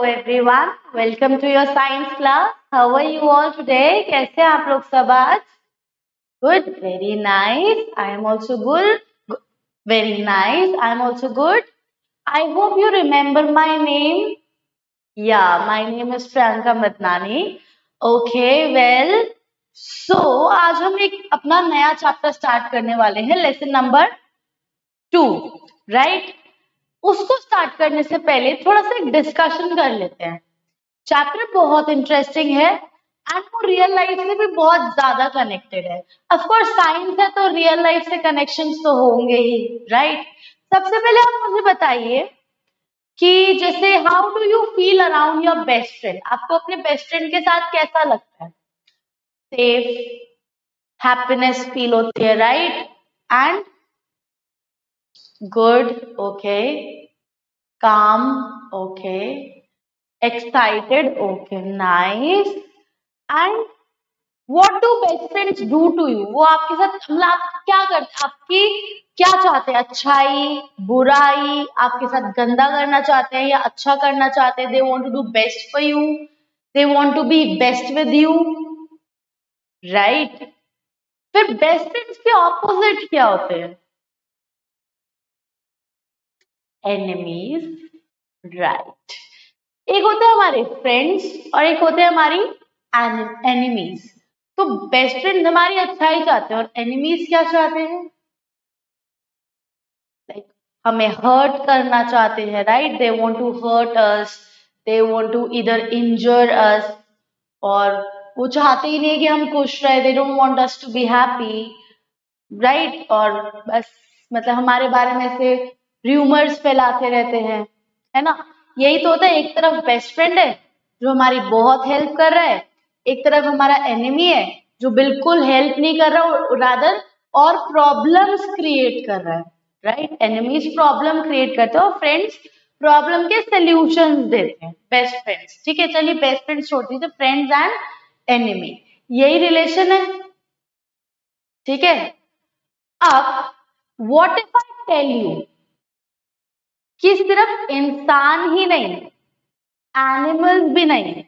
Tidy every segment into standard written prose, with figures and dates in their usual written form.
everyone, welcome to your science class. How are you all today? कैसे हैं आप लोग सब आज? Good, very nice. I am also good. Very nice. I am also good. I hope you remember my name. Yeah, my name is Priyanka Madnani. Okay, well, so आज हम एक अपना नया चैप्टर स्टार्ट करने वाले हैं, लेसन नंबर 2, राइट? उसको start करने से पहले थोड़ा सा एक डिस्कशन कर लेते हैं. चैप्टर बहुत इंटरेस्टिंग है एंड वो रियल लाइफ से भी बहुत ज्यादा कनेक्टेड है. ऑफ कोर्स साइंस है तो रियल लाइफ से कनेक्शंस तो होंगे ही, राइट? सबसे पहले आप मुझे बताइए कि जैसे how do you feel around your best friend. आपको अपने बेस्ट फ्रेंड के साथ कैसा लगता है? सेफ, हैप्पीनेस फील होती है, राइट? And good, okay. काम, okay. Excited, okay, nice. And what do best friends do to you? वो आपके साथ मतलब आप क्या करते, आपकी क्या चाहते हैं? अच्छाई, बुराई, आपके साथ गंदा करना चाहते हैं या अच्छा करना चाहते हैं? They want to do best for you. They want to be best with you, right? फिर बेस्ट फ्रेंड्स के ऑपोजिट क्या होते हैं? Enemies, right. एक होते हैं हमारे फ्रेंड्स और एक होते हैं हमारी एनिमीज. तो बेस्ट फ्रेंड हमारी अच्छाई चाहते हैं और एनिमीज क्या चाहते हैं? लाइक हमें हर्ट करना चाहते हैं, right? They want to hurt us, they want to इधर इंजर अस, और वो चाहते ही नहीं कि हम खुश रहे. They don't want us to be happy, right? और बस मतलब हमारे बारे में से र्यूमर्स फैलाते रहते हैं, है ना? यही तो होता है. एक तरफ बेस्ट फ्रेंड है जो हमारी बहुत हेल्प कर रहा है, एक तरफ हमारा एनिमी है जो बिल्कुल हेल्प नहीं कर रहा, रादर और प्रॉब्लम्स क्रिएट कर रहा है, राइट? एनिमीज प्रॉब्लम क्रिएट करते हैं और फ्रेंड्स प्रॉब्लम के सॉल्यूशंस देते हैं. बेस्ट फ्रेंड्स, ठीक है. चलिए बेस्ट फ्रेंड्स छोड़ दीजिए, फ्रेंड्स एंड एनिमी यही रिलेशन है, ठीक है. अब what if I tell you कि सिर्फ इंसान ही नहीं, एनिमल्स भी नहीं,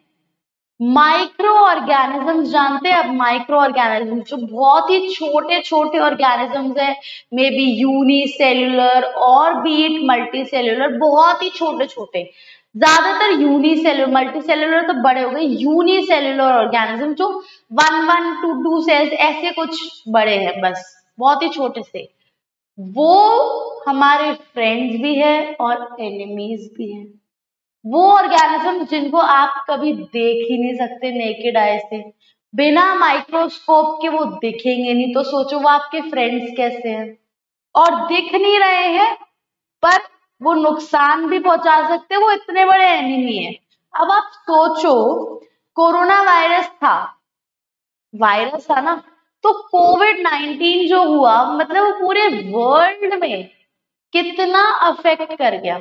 माइक्रो ऑर्गेनिजम्स जानते हैं? अब माइक्रो ऑर्गेनिजम्स जो बहुत ही छोटे छोटे ऑर्गेनिजम्स हैं, मे बी यूनिसेल्युलर और बीट मल्टी सेल्युलर, बहुत ही छोटे छोटे, ज्यादातर यूनिसेल्युलर, मल्टी सेल्युलर तो बड़े हो गए, यूनिसेल्युलर ऑर्गेनिज्म जो 1 to 2 सेल्स ऐसे कुछ बड़े हैं, बस बहुत ही छोटे से, वो हमारे फ्रेंड्स भी है और एनिमीज भी हैं. वो ऑर्गेनिज्म जिनको आप कभी देख ही नहीं सकते नेकेड आई से, बिना माइक्रोस्कोप के वो दिखेंगे नहीं, तो सोचो वो आपके फ्रेंड्स कैसे हैं. और दिख नहीं रहे हैं पर वो नुकसान भी पहुंचा सकते हैं, वो इतने बड़े एनिमी हैं. अब आप सोचो कोरोना वायरस था ना, तो कोविड-19 जो हुआ मतलब वो पूरे वर्ल्ड में कितना अफेक्ट कर गया.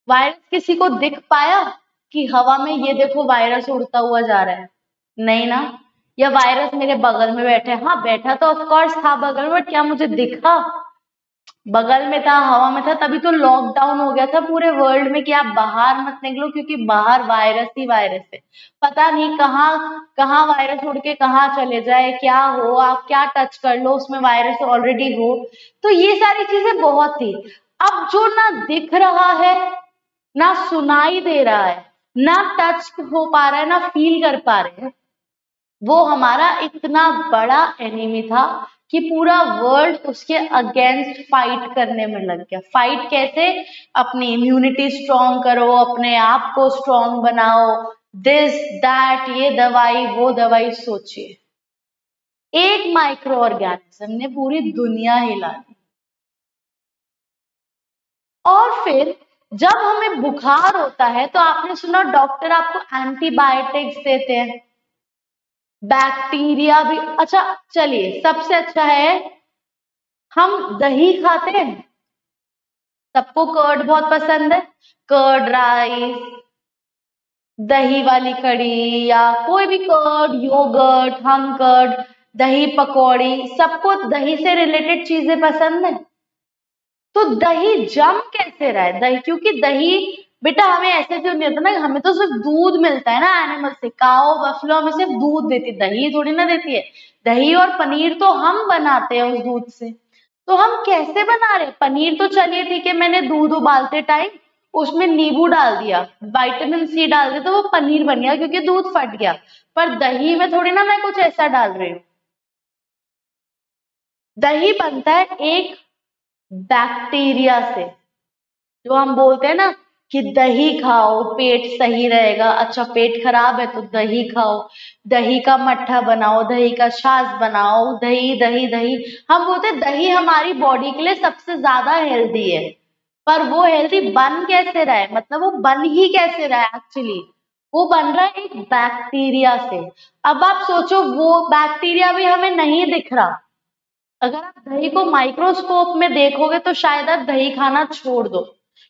वायरस किसी को दिख पाया कि हवा में ये देखो वायरस उड़ता हुआ जा रहा है? नहीं ना. या वायरस मेरे बगल में बैठा है? हाँ बैठा तो ऑफ कोर्स था बगल में, क्या मुझे दिखा? बगल में था, हवा में था, तभी तो लॉकडाउन हो गया था पूरे वर्ल्ड में कि आप बाहर मत निकलो क्योंकि बाहर वायरस ही वायरस है. पता नहीं कहाँ कहाँ वायरस उड़ के कहाँ चले जाए, क्या हो, आप क्या टच कर लो उसमें वायरस ऑलरेडी हो. तो ये सारी चीजें बहुत थी. अब जो ना दिख रहा है, ना सुनाई दे रहा है, ना टच हो पा रहा है, ना फील कर पा रहे हैं, वो हमारा इतना बड़ा एनिमी था कि पूरा वर्ल्ड उसके अगेंस्ट फाइट करने में लग गया. फाइट कैसे? अपनी इम्यूनिटी स्ट्रॉन्ग करो, अपने आप को स्ट्रॉन्ग बनाओ, दिस दैट, ये दवाई वो दवाई. सोचिए एक माइक्रो ऑर्गेनिज्म ने पूरी दुनिया हिला दी. और फिर जब हमें बुखार होता है तो आपने सुना डॉक्टर आपको एंटीबायोटिक्स देते हैं, बैक्टीरिया भी. अच्छा चलिए सबसे अच्छा है हम दही खाते हैं, सबको कर्ड बहुत पसंद है, कर्ड राइस, दही वाली कड़ी या कोई भी कर्ड, योगर्ट, हम कर्ड, दही पकौड़ी, सबको दही से रिलेटेड चीजें पसंद है. तो दही जम कैसे रहा है? दही, क्योंकि दही बेटा हमें ऐसे क्यों नहीं होता ना, हमें तो सिर्फ दूध मिलता है ना एनिमल से, काओ बफलो हमें सिर्फ दूध देती है, दही थोड़ी ना देती है। दही और पनीर तो हम बनाते हैं उस दूध से। तो हम कैसे बना रहे हैं पनीर, तो चलिए ठीक है, मैंने दूध उबालते टाइम उसमें नींबू डाल दिया, विटामिन सी डाल दिया, तो वो पनीर बन गया क्योंकि दूध फट गया। पर दही में थोड़ी ना मैं कुछ ऐसा डाल रही हूँ। दही बनता है एक बैक्टीरिया से, जो हम बोलते हैं ना कि दही खाओ पेट सही रहेगा। अच्छा पेट खराब है तो दही खाओ, दही का मट्ठा बनाओ, दही का छाछ बनाओ, दही दही दही। हम बोलते हैं दही हमारी बॉडी के लिए सबसे ज्यादा हेल्दी है, पर वो हेल्दी बन कैसे रहा है, मतलब वो बन ही कैसे रहा है एक्चुअली, वो बन रहा है एक बैक्टीरिया से। अब आप सोचो वो बैक्टीरिया भी हमें नहीं दिख रहा, अगर आप दही को माइक्रोस्कोप में देखोगे तो शायद आप दही खाना छोड़ दो,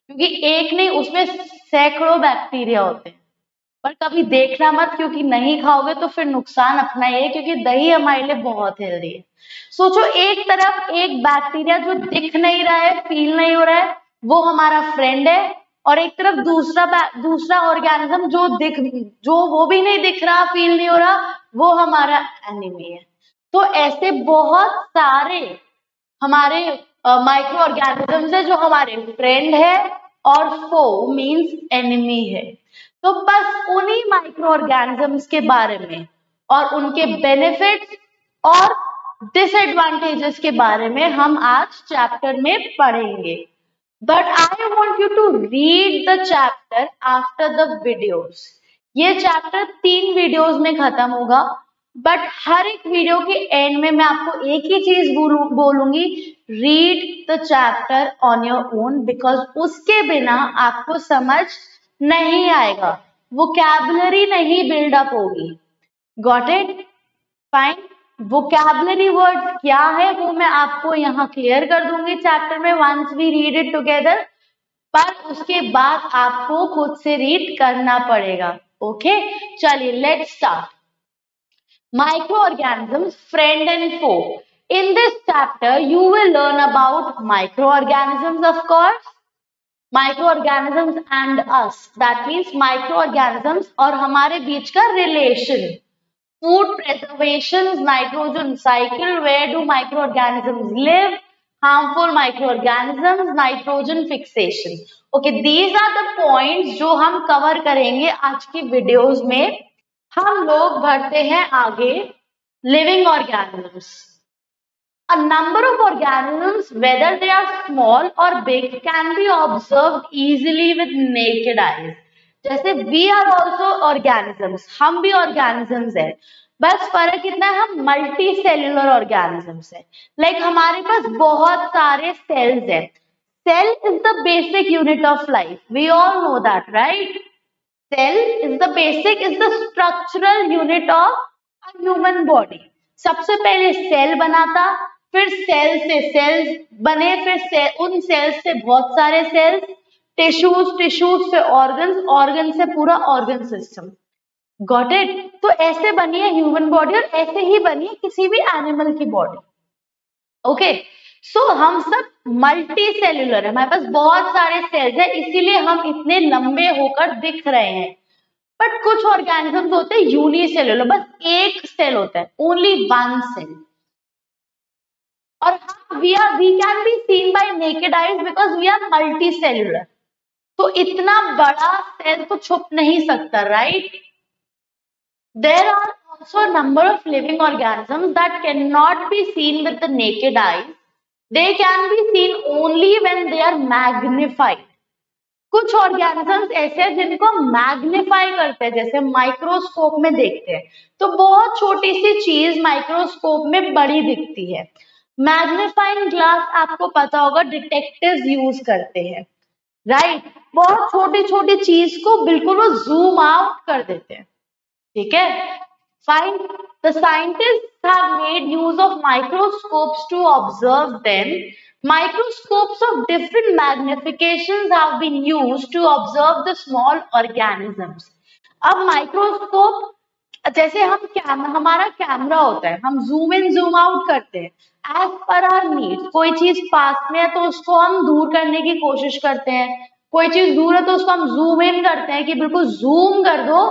क्योंकि एक नहीं उसमें सैकड़ों बैक्टीरिया होते हैं। पर कभी देखना मत, क्योंकि नहीं खाओगे तो फिर नुकसान अपना ही है, क्योंकि दही हमारे लिए बहुत हेल्दी है। सोचो एक तरफ एक बैक्टीरिया जो दिख नहीं रहा है, फील नहीं हो रहा है, वो हमारा फ्रेंड है, और एक तरफ दूसरा ऑर्गेनिज्म जो वो भी नहीं दिख रहा, फील नहीं हो रहा, वो हमारा एनिमी है। तो ऐसे बहुत सारे हमारे माइक्रो ऑर्गेनिजम्स है जो हमारे फ्रेंड है और फो मींस एनिमी है। तो बस उन्हीं माइक्रो ऑर्गेनिजम्स के बारे में और उनके बेनिफिट्स और डिसएडवांटेजेस के बारे में हम आज चैप्टर में पढ़ेंगे। But I want you to read the chapter after the videos. ये चैप्टर 3 वीडियोज में खत्म होगा, बट हर एक वीडियो के एंड में मैं आपको एक ही चीज बोलूंगी, read the chapter on your own, because उसके बिना आपको समझ नहीं आएगा, वोकैबुलरी नहीं बिल्डअप होगी। Got it? Fine. Vocabulary words क्या है वो मैं आपको यहाँ क्लियर कर दूंगी चैप्टर में, once we read it together, पर उसके बाद आपको खुद से रीड करना पड़ेगा। ओके चलिए let's start. Microorganisms, friend and foe. In this chapter, you will learn about microorganisms, of course, microorganisms and us. That means microorganisms और हमारे बीच का relation. Food preservation, nitrogen cycle, where do microorganisms live? Harmful microorganisms, nitrogen fixation. Okay, these are the points जो हम cover करेंगे आज की videos में। हम लोग बढ़ते हैं आगे। Living organisms, a number of organisms whether they are small or big can be observed easily with naked eyes। जैसे we are also organisms, हम भी organisms है, बस फर्क इतना है हम मल्टी सेल्यूलर ऑर्गेनिजम्स है। लाइक हमारे पास बहुत सारे सेल्स है। Cell is the basic unit of life, we all know that right. Cell is the structural unit of a human body। सबसे पहले सेल बना था, फिर सेल से सेल्स बने, फिर उन सेल्स से बहुत सारे सेल्स, टिश्यूज से ऑर्गन से पूरा ऑर्गन सिस्टम। Got it? तो ऐसे बनी है ह्यूमन बॉडी, और ऐसे ही बनी है किसी भी एनिमल की बॉडी। ओके सो हम सब मल्टी सेल्यूलर है, हमारे पास बहुत सारे सेल्स है, इसीलिए हम इतने लंबे होकर दिख रहे हैं। बट कुछ ऑर्गेनिजम्स होते हैं यूनिसेल्यूलर, बस एक सेल होता है, ओनली वन सेल। और we can be seen by naked eyes because we are multi cellular. तो इतना बड़ा सेल तो छुप नहीं सकता, right? There are also a number of living organisms that cannot be seen with the naked eyes। They can be seen only when they are magnified। कुछ organisms ऐसे हैं जिनको मैग्निफाई करते हैं, जैसे माइक्रोस्कोप में देखते हैं तो बहुत छोटी सी चीज माइक्रोस्कोप में बड़ी दिखती है। मैग्नीफाइंग ग्लास आपको पता होगा डिटेक्टिव्स यूज करते हैं, राइट? बहुत छोटी छोटी चीज को बिल्कुल वो जूम आउट कर देते हैं, ठीक है? Fine. The scientists have made use of microscopes to observe them। Microscopes of different magnifications have been used to observe the small organisms। अब माइक्रोस्कोप जैसे हमारा कैमरा होता है, हम जूम इन जूम आउट करते हैं एज पर आवर नीड्स। कोई चीज पास में है तो उसको हम दूर करने की कोशिश करते हैं, कोई चीज दूर है तो उसको हम जूम इन करते हैं कि बिल्कुल जूम कर दो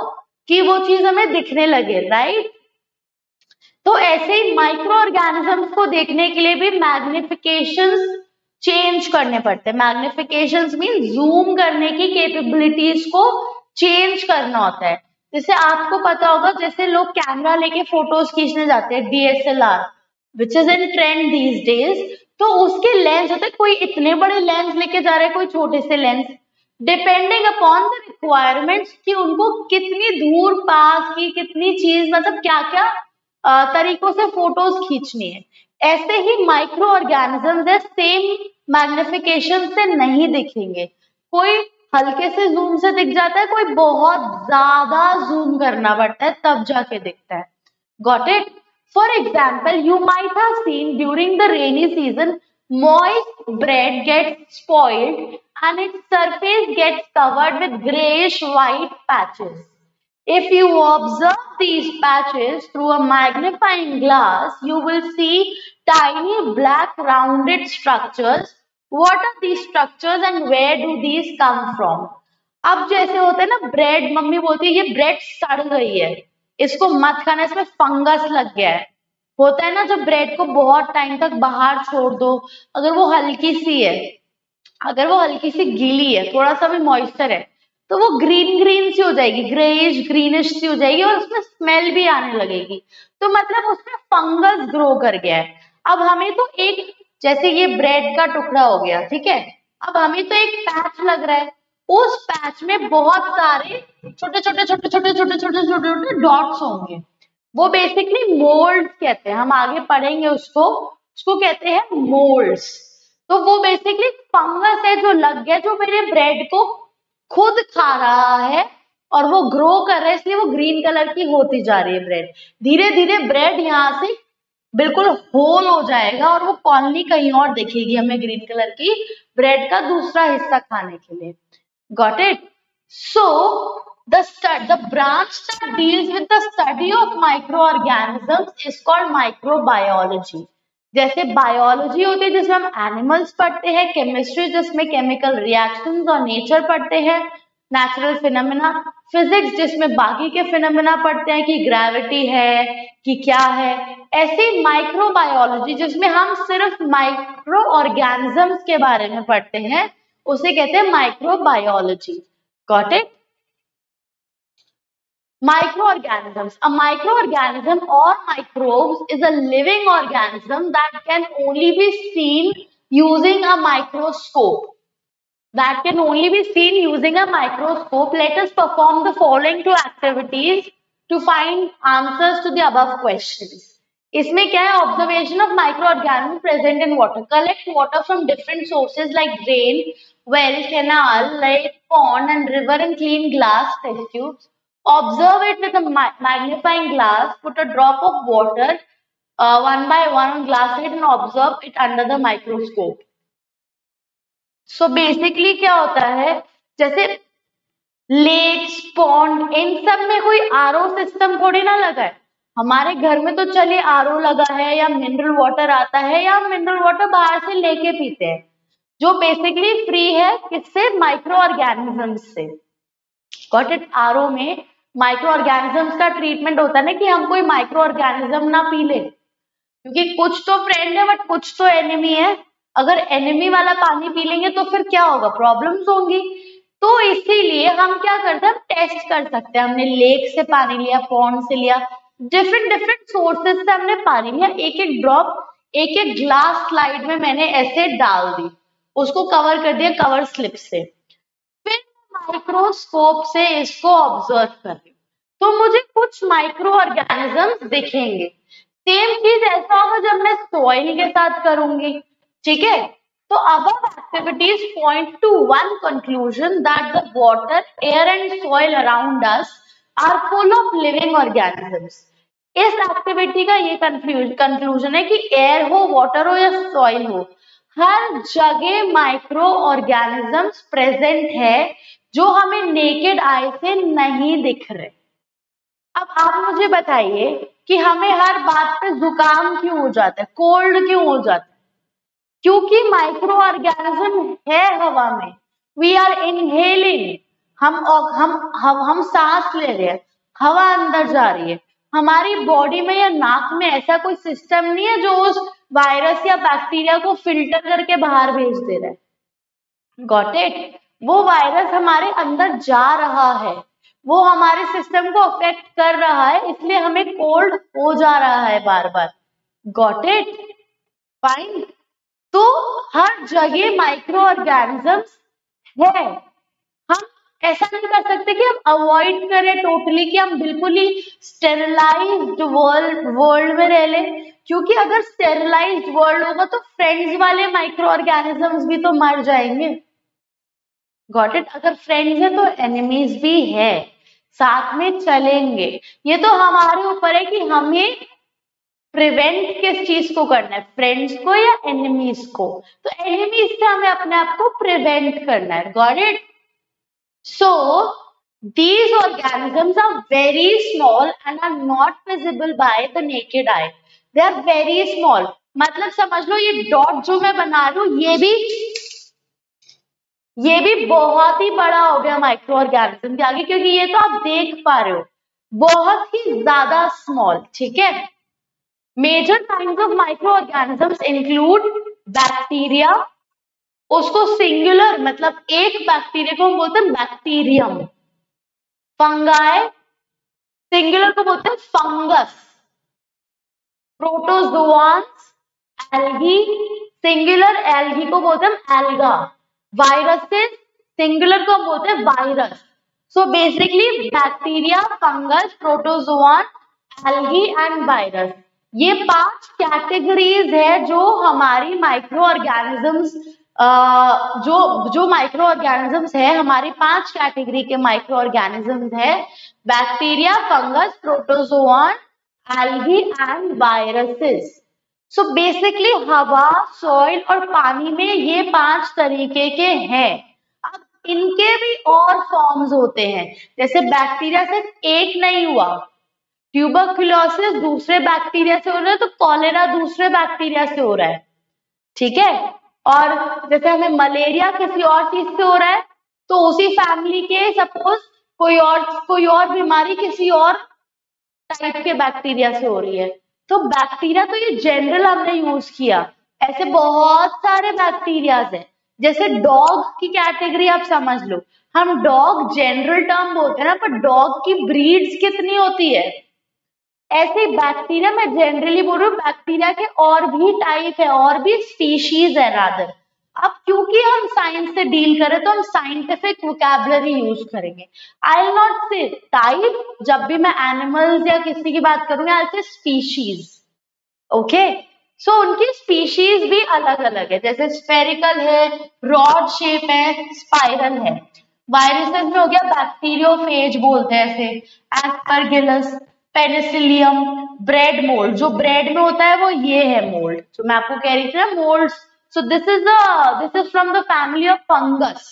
कि वो चीज हमें दिखने लगे, राइट। तो ऐसे ही माइक्रो ऑर्गेनिजम्स को देखने के लिए भी मैग्निफिकेशंस चेंज करने पड़ते हैं। मैग्निफिकेशंस मीन जूम करने की कैपेबिलिटीज को चेंज करना होता है। जैसे आपको पता होगा, जैसे लोग कैमरा लेके फोटोज खींचने जाते हैं, DSLR which is in trend these days, तो उसके लेंस होते हैं, कोई इतने बड़े लेंस लेके जा रहा है, कोई छोटे से lens, depending upon the requirements कि उनको कितनी दूर पास की कितनी चीज, मतलब क्या क्या तरीकों से फोटोज खींचनी है। ऐसे ही माइक्रो ऑर्गेनिजम्स है, सेम मैग्निफिकेशन से नहीं दिखेंगे। कोई हल्के से जूम से दिख जाता है, कोई बहुत ज्यादा जूम करना पड़ता है तब जाके दिखता है। Got it? For example, you might have seen during the rainy season moist bread gets spoiled and its surface gets covered with grayish white patches. If you observe these patches through a magnifying glass, you will see tiny black rounded structures. What are these structures and where do these come from? अब जैसे होते हैं ना bread, mummy बोलती है ये bread सड़ गई है, इसको मत खाना, इसमें फंगस लग गया है। होता है ना जब ब्रेड को बहुत टाइम तक बाहर छोड़ दो, अगर वो हल्की सी है, अगर वो हल्की सी गीली है, थोड़ा सा भी मॉइस्चर है, तो वो ग्रीन ग्रीन सी हो जाएगी, ग्रेइश ग्रीनिश सी हो जाएगी और उसमें स्मेल भी आने लगेगी। तो मतलब उसमें फंगस ग्रो कर गया है। अब हमें तो एक, जैसे ये ब्रेड का टुकड़ा हो गया, ठीक है, अब हमें तो एक पैच लग रहा है, उस पैच में बहुत सारे छोटे छोटे छोटे छोटे छोटे छोटे छोटे छोटे डॉट्स होंगे, वो बेसिकली मोल्ड कहते हैं, हम आगे पढ़ेंगे उसको, उसको कहते हैं मोल्ड्स। तो वो बेसिकली फंगस है जो लग गया, जो मेरे ब्रेड को खुद खा रहा है और वो ग्रो कर रहा है, इसलिए वो ग्रीन कलर की होती जा रही है ब्रेड। धीरे धीरे ब्रेड यहाँ से बिल्कुल होल हो जाएगा और वो कॉलोनी कहीं और दिखेगी हमें ग्रीन कलर की ब्रेड का दूसरा हिस्सा खाने के लिए। Got it? So the branch that deals with the study of microorganisms is called microbiology. जैसे बायोलॉजी होती है जिसमें हम एनिमल्स पढ़ते हैं, केमिस्ट्री जिसमें केमिकल रिएक्शंस और नेचर पढ़ते हैं, नेचुरल फिनोमेना, फिजिक्स जिसमें बाकी के फिनोमेना पढ़ते हैं कि ग्रेविटी है कि क्या है, ऐसे माइक्रोबायोलॉजी जिसमें हम सिर्फ माइक्रो ऑर्गेनिजम्स के बारे में पढ़ते हैं, उसे कहते हैं microbiology. Got it? Microorganisms. A microorganism or microbes is a living organism that can only be seen using a microscope. That can only be seen using a microscope. Let us perform the following two activities to find answers to the above questions. इसमें क्या है? Observation of microorganisms present in water. Collect water from different sources like drain, well, canal, lake, pond, and river in clean glass test tubes. Observe it with a magnifying glass. Put a drop of water one by one on glass lid and observe it under the microscope. So basically क्या होता है, जैसे lakes, pond, इन सब में कोई RO system थोड़ी ना लगा है। हमारे घर में तो चलिए आरओ लगा है या मिनरल वाटर आता है या मिनरल वाटर बाहर से लेके पीते हैं, जो बेसिकली फ्री है, किससे? माइक्रो ऑर्गेनिजम्स से। Got it? आरओ में माइक्रो ऑर्गेनिजम्स का ट्रीटमेंट होता है ना कि हम कोई माइक्रो ऑर्गेनिज्म ना पी ले, क्योंकि कुछ तो फ्रेंड है बट कुछ तो एनिमी है। अगर एनिमी वाला पानी पी लेंगे तो फिर क्या होगा? प्रॉब्लम्स होंगी। तो इसीलिए हम क्या करते हैं, टेस्ट कर सकते हैं। हमने लेक से पानी लिया, पॉन्ड से लिया, डिफरेंट डिफरेंट सोर्सेज से हमने पानी लिया, एक एक ड्रॉप एक एक ग्लास स्लाइड में मैंने ऐसे डाल दी, उसको कवर कर दिया कवर स्लिप से, फिर माइक्रोस्कोप से इसको ऑब्जर्व कर रही हूँ, तो मुझे कुछ माइक्रो ऑर्गेनिजम्स दिखेंगे। सेम चीज ऐसा होगा जब मैं सॉइल के साथ करूंगी, ठीक है। तो above activities point to one conclusion that the water, air and soil around us are full of living organisms. इस एक्टिविटी का ये कंक्लूजन है कि एयर हो, वाटर हो या सॉइल हो, हर जगह माइक्रो ऑर्गेनिजम्स प्रेजेंट है जो हमें नेकेड आई से नहीं दिख रहे। अब आप मुझे बताइए कि हमें हर बात पे जुकाम क्यों हो जाता है, कोल्ड क्यों हो जाता है? क्योंकि माइक्रो ऑर्गेनिज्म है हवा में, वी आर इनहेलिंग, हम सांस ले रहे हैं, हवा अंदर जा रही है। हमारी बॉडी में या नाक में ऐसा कोई सिस्टम नहीं है जो उस वायरस या बैक्टीरिया को फिल्टर करके बाहर भेज दे रहा है। Got it? वो वायरस हमारे अंदर जा रहा है, वो हमारे सिस्टम को अफेक्ट कर रहा है, इसलिए हमें कोल्ड हो जा रहा है बार बार। Got it? फाइन। तो हर जगह माइक्रो ऑर्गेनिजम्स है। हम ऐसा नहीं कर सकते कि हम अवॉइड करें टोटली, कि हम बिल्कुल ही स्टेरिलाइज्ड वर्ल्ड में रह लें, क्योंकि अगर स्टेरिलाइज्ड वर्ल्ड होगा तो फ्रेंड्स वाले माइक्रो ऑर्गेनिजम्स भी तो मर जाएंगे। Got it? अगर फ्रेंड्स है तो एनिमीज भी है, साथ में चलेंगे। ये तो हमारे ऊपर है कि हमें प्रिवेंट किस चीज को करना है, फ्रेंड्स को या एनिमीज को। तो एनिमीज से हमें अपने आप को प्रिवेंट करना है। Got it? So these organisms are very small and are not visible by the naked eye. They are very small. मतलब समझ लो ये डॉट जो मैं बना रही हूँ ये भी बहुत ही बड़ा हो गया माइक्रो ऑर्गेनिज्म के आगे, क्योंकि ये तो आप देख पा रहे हो बहुत ही ज्यादा स्मॉल। ठीक है? Major kinds of micro organisms include bacteria, उसको सिंगुलर मतलब एक बैक्टीरिया को हम बोलते हैं बैक्टीरियम। फंगाई, सिंगुलर को बोलते हैं फंगस। प्रोटोजोआंस, एल्गी, सिंगुलर एल्गी को बोलते हैं एल्गा। वायरसेस, सिंगुलर को बोलते हैं virus. So basically bacteria, fungus, protozoan, algae and virus, ये 5 कैटेगरीज है जो हमारी माइक्रो ऑर्गेनिजम्स जो माइक्रो ऑर्गेनिजम्स है, हमारी 5 कैटेगरी के माइक्रो ऑर्गेनिजम्स है, bacteria, fungus, protozoan, algae and viruses. So basically हवा, सॉइल और पानी में ये 5 तरीके के हैं। अब इनके भी और फॉर्म्स होते हैं, जैसे बैक्टीरिया सिर्फ एक नहीं हुआ, ट्यूबरकुलोसिस दूसरे बैक्टीरिया से हो रहा है तो कॉलेरा दूसरे बैक्टीरिया से हो रहा है। ठीक है? और जैसे हमें मलेरिया किसी और चीज से हो रहा है तो उसी फैमिली के सपोज कोई और बीमारी किसी और टाइप के बैक्टीरिया से हो रही है। तो बैक्टीरिया तो ये जनरल हमने यूज किया, ऐसे बहुत सारे बैक्टीरियाज हैं। जैसे डॉग की कैटेगरी आप समझ लो, हम डॉग जनरल टर्म बोलते हैं ना, पर डॉग की ब्रीड्स कितनी होती है। ऐसे बैक्टीरिया मैं जनरली बोल रही हूँ, बैक्टीरिया के और भी टाइप है, और भी स्पीशीज है रादर। अब क्योंकि हम साइंस से डील करें तो हम साइंटिफिक वोकैबुलरी यूज करेंगे। आई विल नॉट से टाइप, जब भी मैं एनिमल्स या किसी की बात करूंगी आई से स्पीशीज। ओके? सो उनकी स्पीशीज भी अलग अलग है, जैसे स्फेरिकल है, रॉड शेप है, स्पाइरल है। वायरसेस में हो गया बैक्टीरियोफेज बोलते हैं ऐसे, एस्परगिलस, पेनिसिलियम, ब्रेड मोल्ड, जो ब्रेड में होता है वो ये है मोल्ड, जो मैं आपको कह रही थी ना molds. So this is from the family of fungus.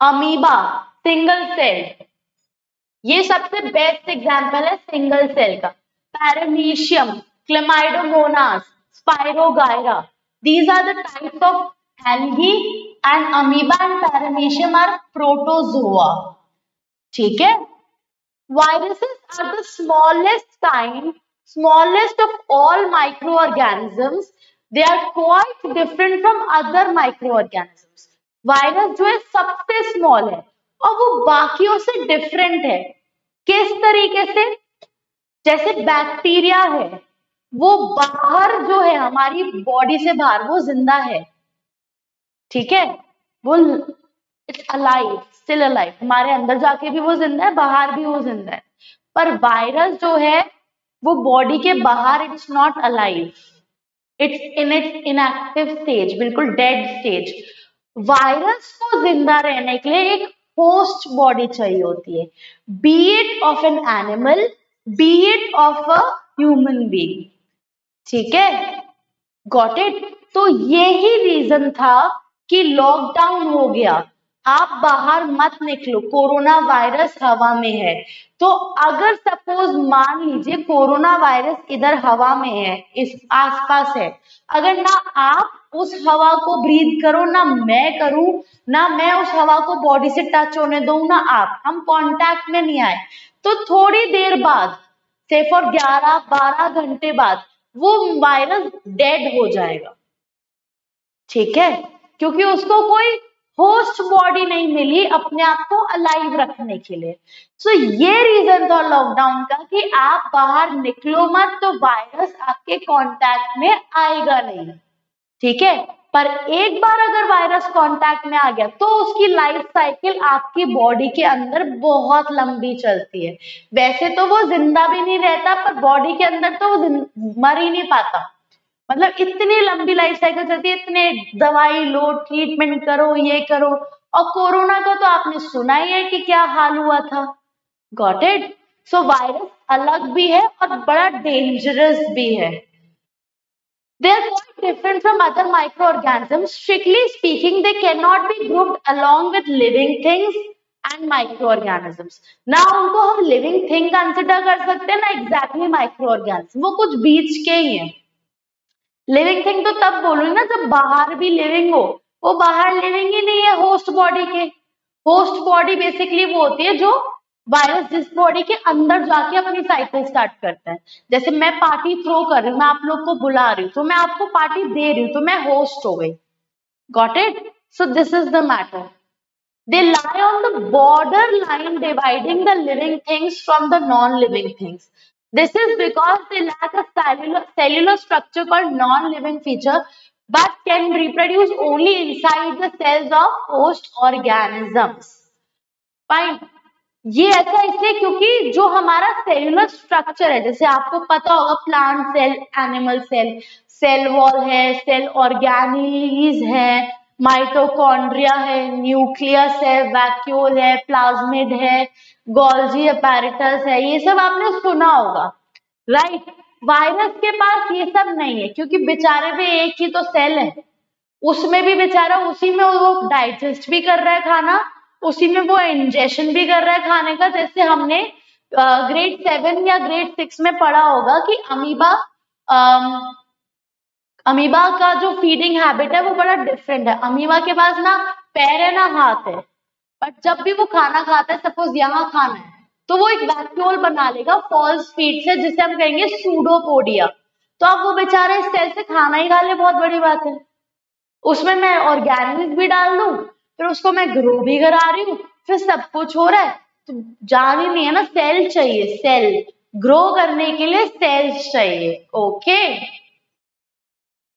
Amoeba, single cell, ये सबसे बेस्ट एग्जांपल है सिंगल सेल का। Paramecium, chlamydomonas, spirogyra, these are the types of algae and amoeba and paramecium are protozoa. ठीक है? Viruses are the smallest of all microorganisms. They are quite different from other microorganisms. Virus जो है सबसे small है और वो बाकियों से डिफरेंट है। किस तरीके से? जैसे बैक्टीरिया है, वो बाहर जो है हमारी बॉडी से बाहर वो जिंदा है। ठीक है? वो इट्स अलाइव, स्टिल अलाइव, हमारे अंदर जाके भी वो जिंदा है, बाहर भी वो जिंदा है। पर वायरस जो है वो बॉडी के बाहर it's not alive, it's in its inactive stage, बिल्कुल डेड स्टेज। वायरस को जिंदा रहने के लिए एक होस्ट बॉडी चाहिए होती है, B it of an animal, B it of a human being. ठीक है? Got it? तो यही रीजन था कि लॉकडाउन हो गया, आप बाहर मत निकलो, कोरोना वायरस हवा में है। तो अगर सपोज मान लीजिए कोरोना वायरस इधर हवा में है, इस आसपास है, अगर ना आप उस हवा को ब्रीथ करो, ना मैं करूं, ना मैं उस हवा को बॉडी से टच होने दूं, ना आप, हम कांटेक्ट में नहीं आए, तो थोड़ी देर बाद, से फॉर 11-12 घंटे बाद वो वायरस डेड हो जाएगा, ठीक है, क्योंकि उसको कोई होस्ट बॉडी नहीं मिली अपने आप को अलाइव रखने के लिए। सो ये रीजन था लॉकडाउन का कि आप बाहर निकलो मत, तो वायरस आपके कांटेक्ट में आएगा नहीं, ठीक है। पर एक बार अगर वायरस कांटेक्ट में आ गया तो उसकी लाइफ साइकिल आपकी बॉडी के अंदर बहुत लंबी चलती है। वैसे तो वो जिंदा भी नहीं रहता, पर बॉडी के अंदर तो वो मर ही नहीं पाता, मतलब इतनी लंबी लाइफ साइकिल चलती है, इतने दवाई लो, ट्रीटमेंट करो, ये करो। और कोरोना का तो आपने सुना ही है कि क्या हाल हुआ था। Got it? सो वायरस अलग भी है और बड़ा डेंजरस भी है। They are quite different from other microorganisms. Strictly speaking, they cannot be grouped along with living things and microorganisms. Now उनको हम living thing consider कर सकते हैं ना, exactly microorganism, वो कुछ बीच के ही हैं। लिविंग थिंग तो तब बोलूंगी ना जब बाहर भी लिविंग हो, वो बाहर लिविंग ही नहीं है होस्ट बॉडी के। होस्ट बॉडी बेसिकली वो होती है जो वायरस जिस बॉडी के अंदर जाके अपनी साइकिल स्टार्ट करता है। जैसे मैं पार्टी थ्रो कर रही हूँ, मैं आप लोग को बुला रही हूँ, तो मैं आपको पार्टी दे रही हूँ, तो मैं होस्ट हो गई। Got it? So this is the matter. They lie on the border line dividing the living things from the non-living things. This is because they lack a cellular structure called non-living feature, but can reproduce only inside the cells of host organisms. Fine. ये ऐसा इसलिए क्योंकि जो हमारा cellular structure है, जैसे आपको पता होगा plant cell, animal cell, cell wall है, सेल ऑर्गेनीज है, माइटोकॉन्ड्रिया है, न्यूक्लियस है, वैक्यूल है, प्लाज्मिड है, गोल्जी अपैरेटस है, ये सब आपने सुना होगा, राइट। वायरस के पास ये सब नहीं है क्योंकि बेचारे में एक ही तो सेल है, उसमें भी बेचारा उसी में वो डाइजेस्ट भी कर रहा है खाना, उसी में वो इंजेक्शन भी कर रहा है खाने का। जैसे हमने ग्रेड 7 या ग्रेड 6 में पढ़ा होगा कि अमीबा का जो फीडिंग हैबिट है वो बड़ा डिफरेंट है। अमीबा के पास ना पैर है ना हाथ है, बट जब भी वो खाना खाता है, सपोज यहाँ खाना है, तो वो एक वैक्यूल बना लेगा फॉल्स फीड से, जिसे हम कहेंगे सूडोपोडिया। तो अब वो बेचारा इस सेल से खाना ही खा ले, बहुत बड़ी बात है। उसमें मैं ऑर्गेनिज्म भी डाल दूं, फिर उसको मैं ग्रो भी करा रही हूँ, फिर सब कुछ हो रहा है, तो जान ही नहीं है ना, सेल चाहिए, सेल ग्रो करने के लिए सेल्स चाहिए। ओके,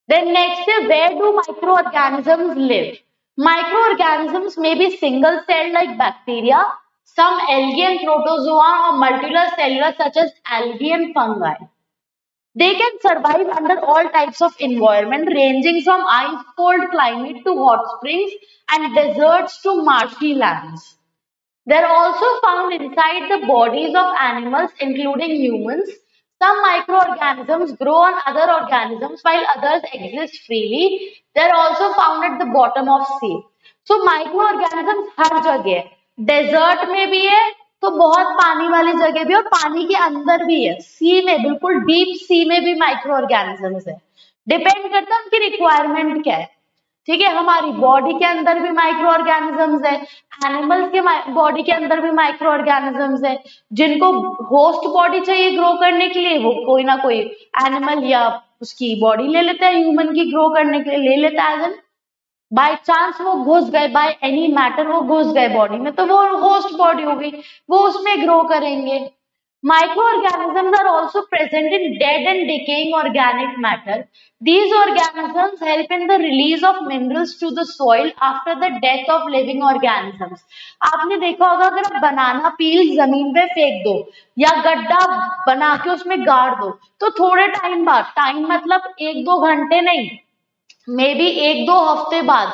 देन नेक्स्ट है, where do microorganisms live? Microorganisms may be single celled like bacteria, some algae and protozoa, or multicellular such as algae and fungi. They can survive under all types of environment ranging from ice cold climate to hot springs and deserts to marshy lands. They are also found inside the bodies of animals including humans. Some microorganisms grow on other organisms while others exist freely. They are also found at the bottom of sea. So microorganisms हर जगह है, desert में भी है, तो बहुत पानी वाली जगह भी है, और पानी के अंदर भी है, सी में, बिल्कुल डीप सी में भी माइक्रो ऑर्गेनिजम्स है। डिपेंड करता है उनकी रिक्वायरमेंट क्या है, ठीक है। हमारी बॉडी के अंदर भी माइक्रो ऑर्गेनिजम्स है, एनिमल्स के बॉडी के अंदर भी माइक्रो ऑर्गेनिजम्स है। जिनको होस्ट बॉडी चाहिए ग्रो करने के लिए, वो कोई ना कोई एनिमल या उसकी बॉडी ले लेता है, ह्यूमन की ग्रो करने के लिए ले लेता है। एज बाय चांस वो घुस गए, बाय एनी मैटर वो घुस गए बॉडी में, तो वो होस्ट बॉडी हो गई, वो उसमें ग्रो करेंगे। Microorganisms are also present in dead and decaying organic matter. These organisms help in the release of minerals to the soil after the death of living organisms. आपने देखा होगा, अगर आप बनाना पील जमीन पे फेंक दो या गड्ढा बना के उसमें गाड़ दो, तो थोड़े टाइम बाद, टाइम मतलब 1-2 घंटे नहीं, मे बी 1-2 हफ्ते बाद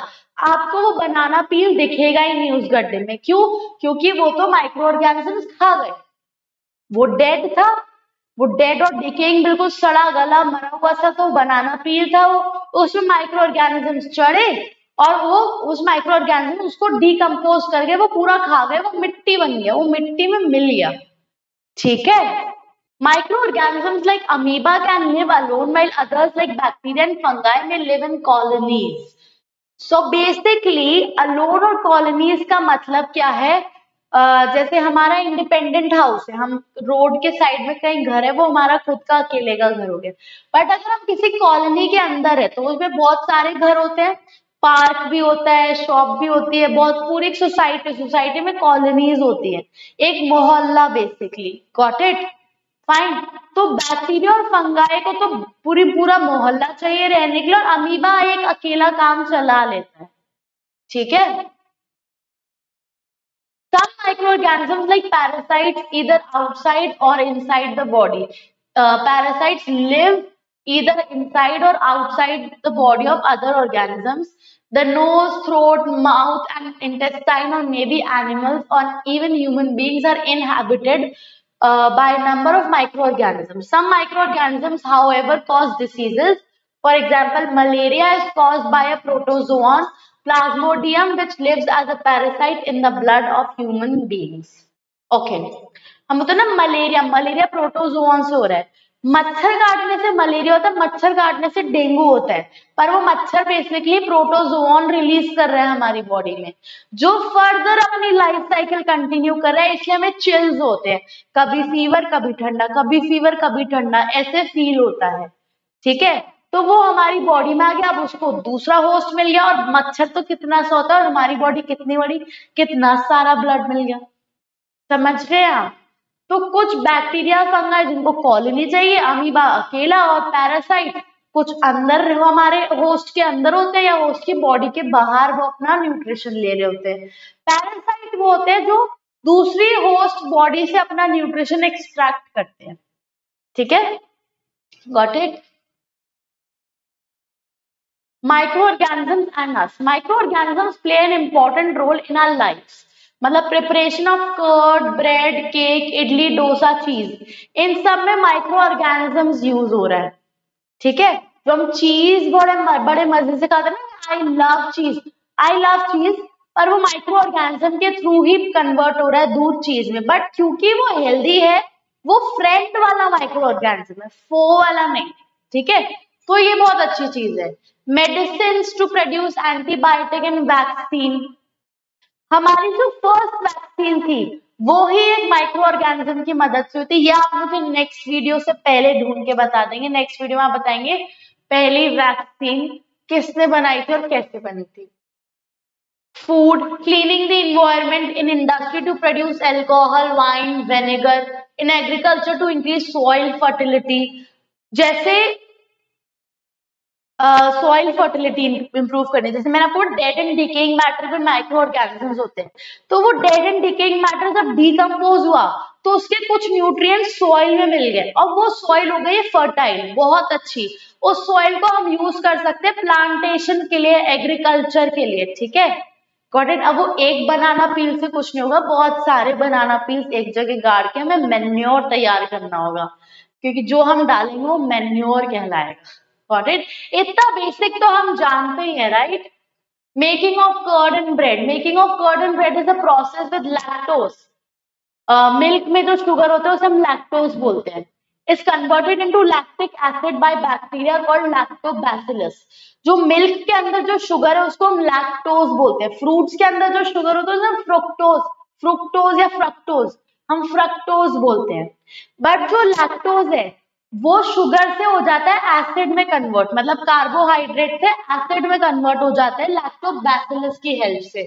आपको वो बनाना पील दिखेगा ही नहीं उस गड्ढे में। क्यों? क्योंकि वो तो माइक्रो ऑर्गेनिजम्स खा गए, वो डेड था, वो डेड और डिकेइंग बिल्कुल सड़ा गला मरा हुआ सा तो बनाना पील था, वो उसमें माइक्रो ऑर्गेनिजम्स चढ़े और वो उस माइक्रो ऑर्गेनिज्म उसको डिकम्पोज करके वो पूरा खा गए, वो मिट्टी बन गया, वो मिट्टी में मिल गया, ठीक है। Microorganisms like amoeba can live alone while others like bacteria and fungi may live in colonies. So basically alone और colonies का मतलब क्या है? जैसे हमारा इंडिपेंडेंट हाउस है, हम रोड के साइड में कहीं घर है, वो हमारा खुद का अकेले का घर हो गया. बट अगर हम किसी कॉलोनी के अंदर है तो उसमें बहुत सारे घर होते हैं, पार्क भी होता है, शॉप भी होती है, बहुत पूरी एक सोसाइटी में कॉलोनीज होती है, एक मोहल्ला बेसिकली. Got it? फाइन. तो बैक्टीरिया और फंगाई को तो पूरा मोहल्ला चाहिए रहने के लिए, और अमीबा एक अकेला काम चला लेता है. ठीक है. Some microorganisms like parasites either outside or inside the body. Parasites live either inside or outside the body of other organisms. The nose, throat, mouth, and intestine, or maybe animals or even human beings, are inhabited by a number of microorganisms. Some microorganisms, however, cause diseases. For example, malaria is caused by a protozoan Plasmodium, which lives as a parasite in the blood of human beings. Okay. हम बोलते हैं ना malaria protozoan से हो रहा है. मच्छर काटने से मलेरिया होता है, मच्छर काटने से डेंगू होता है, पर वो मच्छर बेसिकली प्रोटोजोन रिलीज कर रहा है हमारी बॉडी में, जो फर्दर अपनी लाइफ साइकिल कंटिन्यू कर रहा है, इसलिए हमें चिल्स होते हैं, कभी फीवर कभी ठंडा, कभी फीवर कभी ठंडा, ऐसे फील होता है. ठीक है. तो वो हमारी बॉडी में आ गया, अब उसको दूसरा होस्ट मिल गया, और मच्छर तो कितना सा होता है, और हमारी बॉडी कितनी बड़ी, कितना सारा ब्लड मिल गया. समझ रहे हैं आप? तो कुछ बैक्टीरिया फंगाई जिनको कॉलोनी चाहिए, अमीबा अकेला, और पैरासाइट कुछ अंदर हमारे होस्ट के अंदर होते हैं या होस्ट की बॉडी के बाहर वो अपना न्यूट्रिशन ले रहे होते हैं. पैरासाइट वो होते हैं जो दूसरी होस्ट बॉडी से अपना न्यूट्रिशन एक्सट्रैक्ट करते हैं. ठीक है. Got it? Microorganisms and us. Microorganisms play an important role in our lives. मतलब preparation of curd, bread, cake, idli, dosa, cheese, इन सब में माइक्रो ऑर्गेनिजम्स यूज हो रहा है. ठीक है. जो हम चीज बड़े मजे से खाते हैं ना, आई लव चीज, पर वो माइक्रो ऑर्गेनिज्म के थ्रू ही कन्वर्ट हो रहा है दूध चीज में. बट क्योंकि वो हेल्दी है, वो फ्रेंड वाला माइक्रो ऑर्गेनिज्म है, फो वाला नहीं. ठीक है. तो ये बहुत अच्छी चीज है. Medicine to produce antibiotic and vaccine. हमारी जो फर्स्ट वैक्सीन थी वो ही एक माइक्रो ऑर्गेनिज्म की मदद से होती है. ये आप मुझे नेक्स्ट वीडियो से पहले ढूंढ के बता देंगे. नेक्स्ट वीडियो में आप बताएंगे पहली वैक्सीन किसने बनाई थी और कैसे बनी थी. Food, cleaning the environment in industry to produce alcohol, wine, vinegar, in agriculture to increase soil fertility. जैसे सॉइल फर्टिलिटी इंप्रूव करने, जैसे मैंने आपको डेड एंड डिकेइंग मैटर पे माइक्रो ऑर्गेनिजम्स होते हैं, तो वो डेड एंड डिकेइंग मैटर जब डिकम्पोज हुआ तो उसके कुछ न्यूट्रिएंट्स सॉइल में मिल गए, और वो सॉइल हो गई फर्टाइल, बहुत अच्छी. उस सॉइल को हम यूज कर सकते हैं प्लांटेशन के लिए, एग्रीकल्चर के लिए. ठीक है. Got it? अब वो एक बनाना पील से कुछ नहीं होगा, बहुत सारे बनाना पील्स एक जगह गाड़ के हमें मैन्योर तैयार करना होगा, क्योंकि जो हम डालेंगे वो मैन्योर कहलाएगा. Got it? इतना बेसिक तो हम जानते ही हैं, right? Making of curd and bread. Making of curd and bread is a process with lactose. Milk में जो शुगर होता है उसे हम लैक्टोज बोलते हैं. Is converted into lactic acid by bacteria called lactobacillus. जो मिल्क के अंदर जो शुगर है उसको हम लैक्टोज बोलते हैं. फ्रूट्स के अंदर जो शुगर होता है उसे फ्रुक्टोज या फ्रक्टोज, हम फ्रक्टोज बोलते हैं. बट जो लैक्टोज है वो शुगर से हो जाता है एसिड में कन्वर्ट, मतलब कार्बोहाइड्रेट से एसिड में कन्वर्ट हो जाता है लैक्टोबैसिलस की हेल्प से.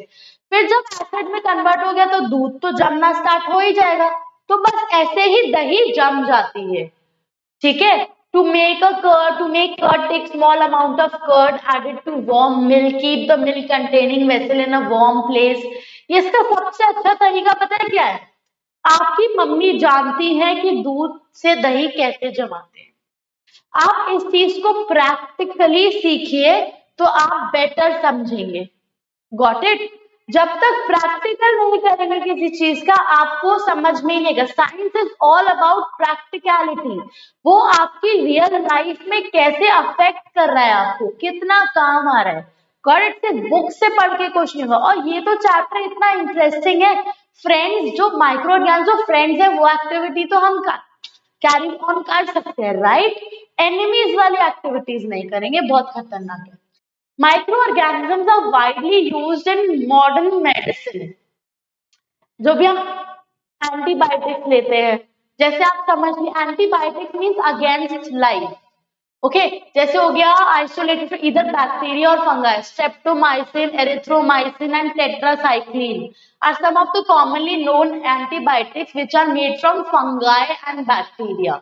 फिर जब एसिड में कन्वर्ट हो गया तो दूध तो जमना स्टार्ट हो ही जाएगा. तो बस ऐसे ही दही जम जाती है. ठीक है. To make curd, take small amount of curd added to warm milk. Keep the milk containing vessel in a warm place. इसका सबसे अच्छा तरीका पता है क्या है? आपकी मम्मी जानती है कि दूध से दही कैसे जमाते हैं. आप इस चीज को प्रैक्टिकली सीखिए तो आप बेटर समझेंगे. Got it? जब तक प्रैक्टिकल नहीं करेंगे किसी चीज का आपको समझ में ही नहीं आएगा. Science is all about practicality. वो आपकी रियल लाइफ में कैसे अफेक्ट कर रहा है, आपको कितना काम आ रहा है. Got it? से बुक से पढ़ के कुछ नहीं होगा. और ये तो चैप्टर इतना इंटरेस्टिंग है. फ्रेंड्स, जो माइक्रो ऑर्गेनिज्म जो फ्रेंड्स है वो एक्टिविटी तो हम कैरी ऑन कर सकते हैं, राइट? एनिमीज वाली एक्टिविटीज नहीं करेंगे, बहुत खतरनाक है। Micro organisms are widely used in modern medicine. जो भी हम एंटीबायोटिक्स लेते हैं, जैसे आप समझ लीजिए antibiotics means against life, okay? जैसे हो गया आइसोलेटेड इधर बैक्टीरिया और fungi, streptomycin, erythromycin and tetracycline are some of the commonly known antibiotics which are made from fungi and bacteria.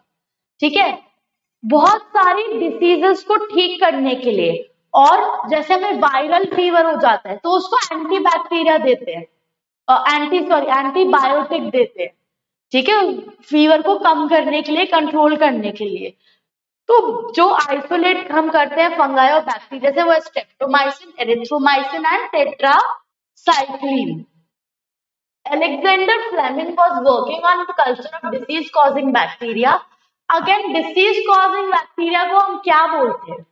ठीक है, बहुत सारी डिसीजेस को ठीक करने के लिए, और जैसे हमें वायरल फीवर हो जाता है तो उसको एंटीबैक्टीरिया देते हैं, एंटीबायोटिक देते हैं, ठीक है, फीवर को कम करने के लिए, कंट्रोल करने के लिए। तो जो आइसोलेट हम करते हैं फंगाई और बैक्टीरिया से, वो streptomycin, erythromycin and tetracycline. Alexander Fleming was working on the culture of disease causing bacteria. Again, disease causing bacteria को हम क्या बोलते हैं?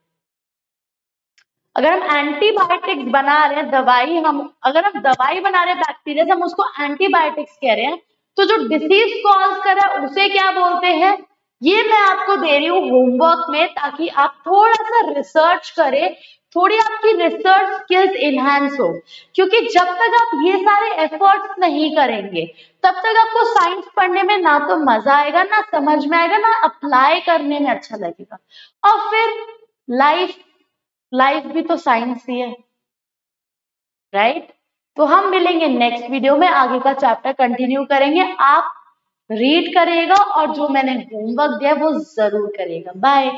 अगर हम एंटीबायोटिक्स बना रहे हैं, दवाई, अगर हम दवाई बना रहे हैं बैक्टीरिया से, हम उसको एंटीबायोटिक्स कह रहे हैं। तो जो डिसीज कॉज कर रहा है उसे क्या बोलते हैं? ये मैं आपको दे रही हूँ होमवर्क में, ताकि आप थोड़ा सा रिसर्च करें, थोड़ी आपकी रिसर्च स्किल्स इनहैंस हो। क्योंकि जब तक आप ये सारे एफर्ट्स नहीं करेंगे, तब तक आपको साइंस पढ़ने में ना तो मजा आएगा, ना समझ में आएगा, ना अप्लाई करने में अच्छा लगेगा। और फिर लाइफ भी तो साइंस ही है, राइट? तो हम मिलेंगे नेक्स्ट वीडियो में, आगे का चैप्टर कंटिन्यू करेंगे। आप रीड करिएगा और जो मैंने होमवर्क दिया वो जरूर करिएगा। बाय।